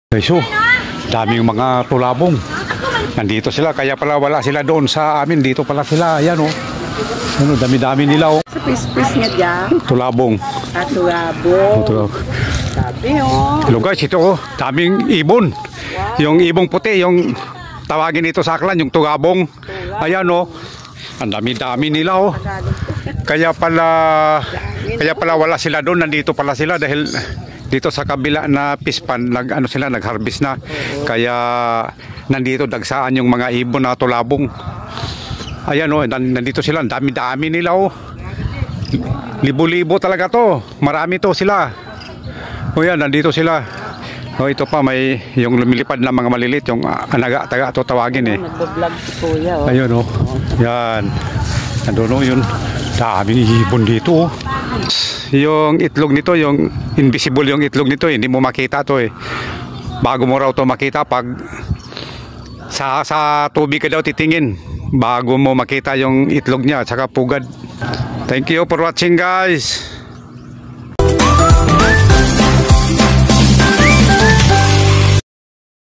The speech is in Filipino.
So, daming mga tulabong. Nandito sila, kaya pala wala sila doon sa amin. Dito pala sila, ayan oh. Ano, dami-dami nila oh. Sa pis-pis nga dyan. Tulabong. Tulabong. Sabi oh. Hello guys, ito oh, daming ibon. Yung ibong puti, yung tawagin ito sa aklan, yung tulabong. Ayan oh. Ang dami-dami nila oh. Kaya pala wala sila doon, nandito pala sila dahil dito sa kabila na pispan nag-harvest na. Kaya nandito dagsaan yung mga ibon na tulabong. Ayan oh, nandito sila, ang dami-dami nila oh. Libo-libo talaga to. Marami to sila. O yan, nandito sila. O ito pa may yung lumilipad na mga malilit, yung anaga-taga to tawagin eh. Nagbo-vlog si Kuya oh. Ayun oh. Yan. Nandun oh yun. Daming ibon dito oh. Yung itlog nito, yung invisible yung itlog nito, hindi mo makita to eh. Bago mo raw to makita pag sa tubig ka daw titingin. Bago mo makita yung itlog niya, saka pugad. Thank you for watching guys.